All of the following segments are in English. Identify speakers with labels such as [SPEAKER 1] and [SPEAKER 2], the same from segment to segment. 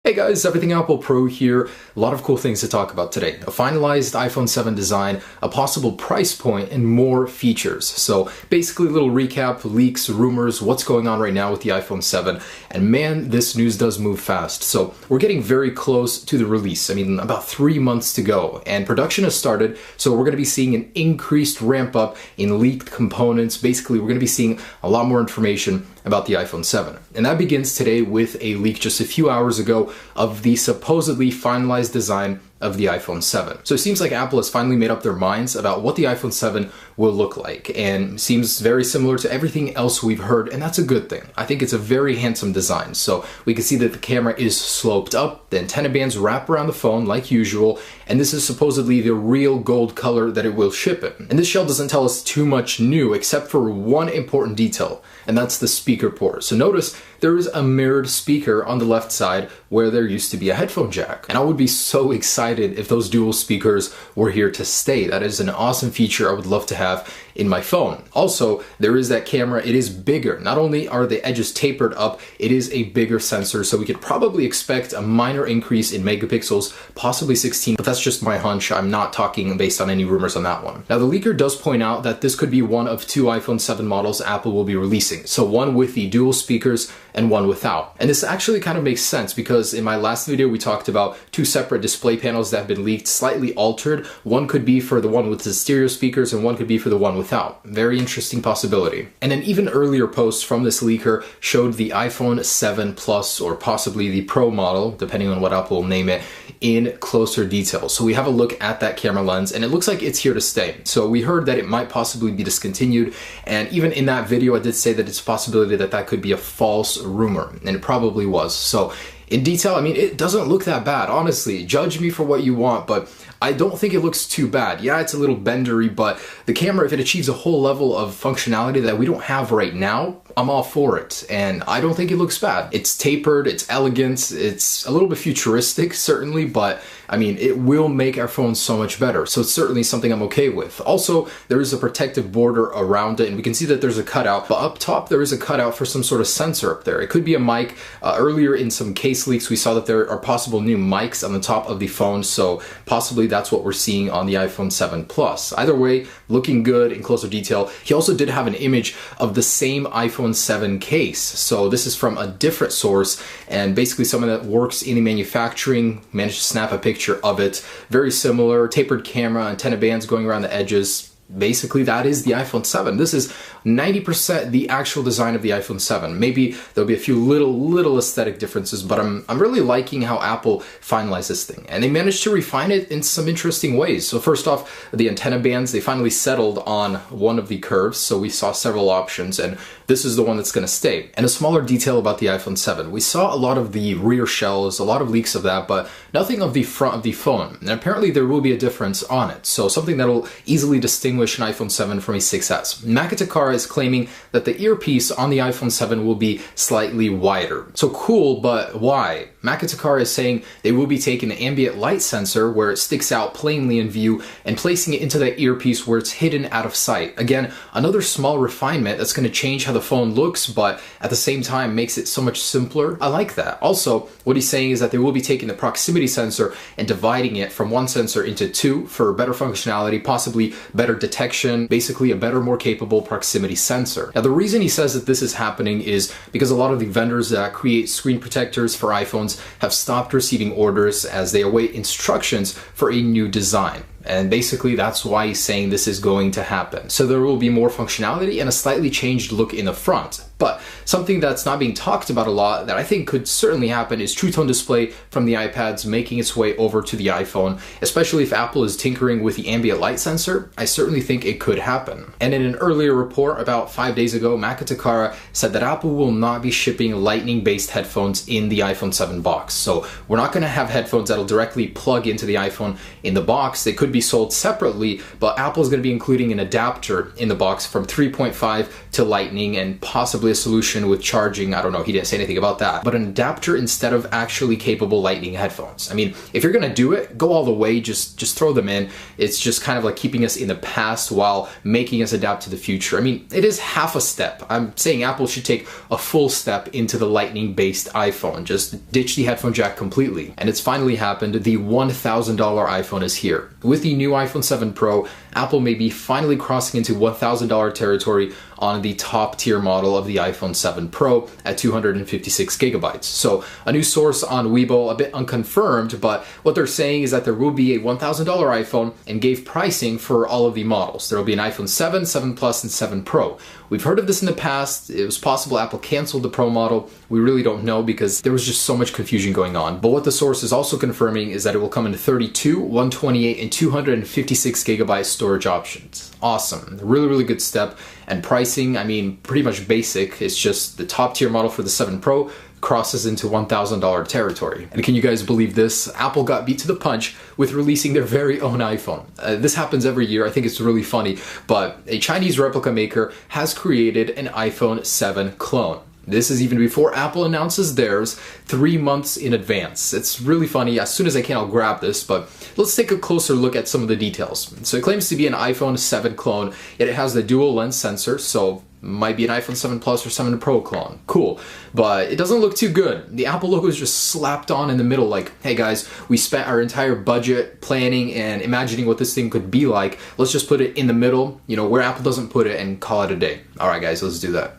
[SPEAKER 1] Hey guys, Everything Apple Pro here. A lot of cool things to talk about today. A finalized iPhone 7 design, a possible price point, and more features. So basically a little recap, leaks, rumors, what's going on right now with the iPhone 7. And man, this news does move fast. So we're getting very close to the release. I mean, about 3 months to go. And production has started, so we're going to be seeing an increased ramp up in leaked components. Basically, we're going to be seeing a lot more information about the iPhone 7. And that begins today with a leak just a few hours ago of the supposedly finalized design of the iPhone 7. So it seems like Apple has finally made up their minds about what the iPhone 7 will look like, and seems very similar to everything else we've heard, and that's a good thing. I think it's a very handsome design. So we can see that the camera is sloped up, the antenna bands wrap around the phone like usual, and this is supposedly the real gold color that it will ship in. And this shell doesn't tell us too much new except for one important detail, and that's the speaker port. So notice there is a mirrored speaker on the left side where there used to be a headphone jack. And I would be so excited if those dual speakers were here to stay. That is an awesome feature I would love to have in my phone. Also, there is that camera. It is bigger. Not only are the edges tapered up, it is a bigger sensor, so we could probably expect a minor increase in megapixels, possibly 16, but that's just my hunch. I'm not talking based on any rumors on that one. Now, the leaker does point out that this could be one of two iPhone 7 models Apple will be releasing. So one with the dual speakers and one without. And this actually kind of makes sense because in my last video, we talked about two separate display panels that have been leaked, slightly altered. One could be for the one with the stereo speakers and one could be for the one without. Very interesting possibility. And an even earlier post from this leaker showed the iPhone 7 Plus, or possibly the Pro model, depending on what Apple will name it, in closer detail. So we have a look at that camera lens and it looks like it's here to stay. So we heard that it might possibly be discontinued, and even in that video I did say that it's a possibility that that could be a false rumor, and it probably was. So in detail, I mean, it doesn't look that bad, honestly. Judge me for what you want, but I don't think it looks too bad. Yeah, it's a little bendery, but the camera, if it achieves a whole level of functionality that we don't have right now, I'm all for it, and I don't think it looks bad. It's tapered, it's elegant, it's a little bit futuristic, certainly, but I mean, it will make our phones so much better, so it's certainly something I'm okay with. Also, there is a protective border around it, and we can see that there's a cutout, but up top there is a cutout for some sort of sensor up there. It could be a mic. Earlier in some case leaks, we saw that there are possible new mics on the top of the phone, so possibly that's what we're seeing on the iPhone 7 Plus. Either way, looking good in closer detail. He also did have an image of the same iPhone 7 case. So this is from a different source, and basically someone that works in the manufacturing managed to snap a picture of it. Very similar, tapered camera, antenna bands going around the edges. Basically, that is the iPhone 7. This is 90% the actual design of the iPhone 7. Maybe there'll be a few little aesthetic differences, but I'm really liking how Apple finalized this thing. And they managed to refine it in some interesting ways. So first off, the antenna bands, they finally settled on one of the curves. So we saw several options, and this is the one that's going to stay. And a smaller detail about the iPhone 7. We saw a lot of the rear shells, a lot of leaks of that, but nothing of the front of the phone. And apparently there will be a difference on it. So something that'll easily distinguish an iPhone 7 from a 6S. Macatakara is claiming that the earpiece on the iPhone 7 will be slightly wider. So cool, but why? Macatakara is saying they will be taking the ambient light sensor where it sticks out plainly in view and placing it into that earpiece where it's hidden out of sight. Again, another small refinement that's going to change how the phone looks, but at the same time makes it so much simpler. I like that. Also, what he's saying is that they will be taking the proximity sensor and dividing it from one sensor into two for better functionality, possibly better detection, basically a better, more capable proximity sensor. Now, the reason he says that this is happening is because a lot of the vendors that create screen protectors for iPhones have stopped receiving orders as they await instructions for a new design. And basically that's why he's saying this is going to happen. So there will be more functionality and a slightly changed look in the front. But something that's not being talked about a lot that I think could certainly happen is True Tone display from the iPads making its way over to the iPhone, especially if Apple is tinkering with the ambient light sensor. I certainly think it could happen. And in an earlier report about 5 days ago, Macatakara said that Apple will not be shipping lightning-based headphones in the iPhone 7 box. So we're not going to have headphones that'll directly plug into the iPhone in the box. They could be sold separately, but Apple's going to be including an adapter in the box from 3.5 to lightning and possibly possibly a solution with charging. I don't know, he didn't say anything about that, but an adapter instead of actually capable lightning headphones. I mean, if you're gonna do it, go all the way, just throw them in. It's just kind of like keeping us in the past while making us adapt to the future. I mean, it is half a step. I'm saying Apple should take a full step into the lightning based iPhone, just ditch the headphone jack completely. And it's finally happened. The $1,000 iPhone is here. With the new iPhone 7 Pro, Apple may be finally crossing into $1,000 territory on the top tier model of the iPhone 7 Pro at 256 gigabytes. So a new source on Weibo, a bit unconfirmed, but what they're saying is that there will be a $1,000 iPhone and gave pricing for all of the models. There will be an iPhone 7, 7 Plus, and 7 Pro. We've heard of this in the past. It was possible Apple canceled the Pro model. We really don't know because there was just so much confusion going on. But what the source is also confirming is that it will come in 32, 128, and 256 gigabyte storage options. Awesome. Really, really good step. And pricing, I mean, pretty much basic. It's just the top tier model for the 7 Pro crosses into $1,000 territory. And can you guys believe this? Apple got beat to the punch with releasing their very own iPhone. This happens every year. I think it's really funny, but a Chinese replica maker has created an iPhone 7 clone. This is even before Apple announces theirs 3 months in advance. It's really funny. As soon as I can, I'll grab this, but let's take a closer look at some of the details. So it claims to be an iPhone 7 clone, yet it has the dual lens sensor, so might be an iPhone 7 Plus or 7 Pro clone. Cool. But it doesn't look too good. The Apple logo is just slapped on in the middle like, hey guys, we spent our entire budget planning and imagining what this thing could be like. Let's just put it in the middle, you know, where Apple doesn't put it and call it a day. All right, guys, let's do that.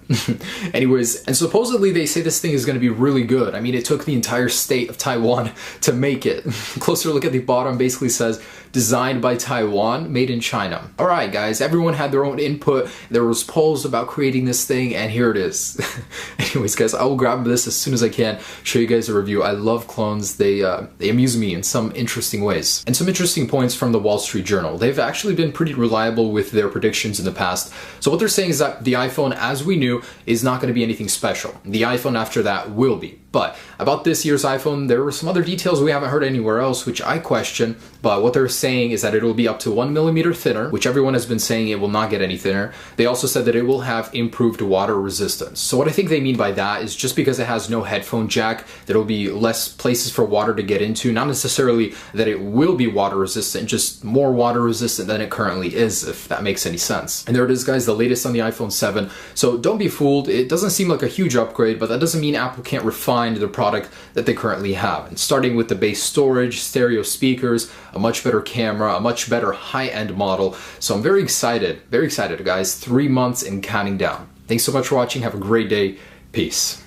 [SPEAKER 1] Anyways, and supposedly they say this thing is going to be really good. I mean, it took the entire state of Taiwan to make it. Closer look at the bottom basically says, designed by Taiwan, made in China. All right, guys, everyone had their own input. There was polls about creating this thing, and here it is. Anyways, guys, I will grab this as soon as I can, show you guys a review. I love clones. They amuse me in some interesting ways. And some interesting points from the Wall Street Journal. They've actually been pretty reliable with their predictions in the past. So what they're saying is that the iPhone, as we knew, is not going to be anything special. The iPhone after that will be. But about this year's iPhone, there were some other details we haven't heard anywhere else, which I question. But what they're saying is that it will be up to 1 millimeter thinner, which everyone has been saying it will not get any thinner. They also said that it will have improved water resistance. So what I think they mean by that is just because it has no headphone jack, there will be less places for water to get into. Not necessarily that it will be water resistant, just more water resistant than it currently is, if that makes any sense. And there it is, guys, the latest on the iPhone 7. So don't be fooled. It doesn't seem like a huge upgrade, but that doesn't mean Apple can't refine the product that they currently have. And starting with the base storage, stereo speakers, a much better camera, a much better high-end model. So I'm very excited, guys. 3 months and counting down. Thanks so much for watching. Have a great day. Peace.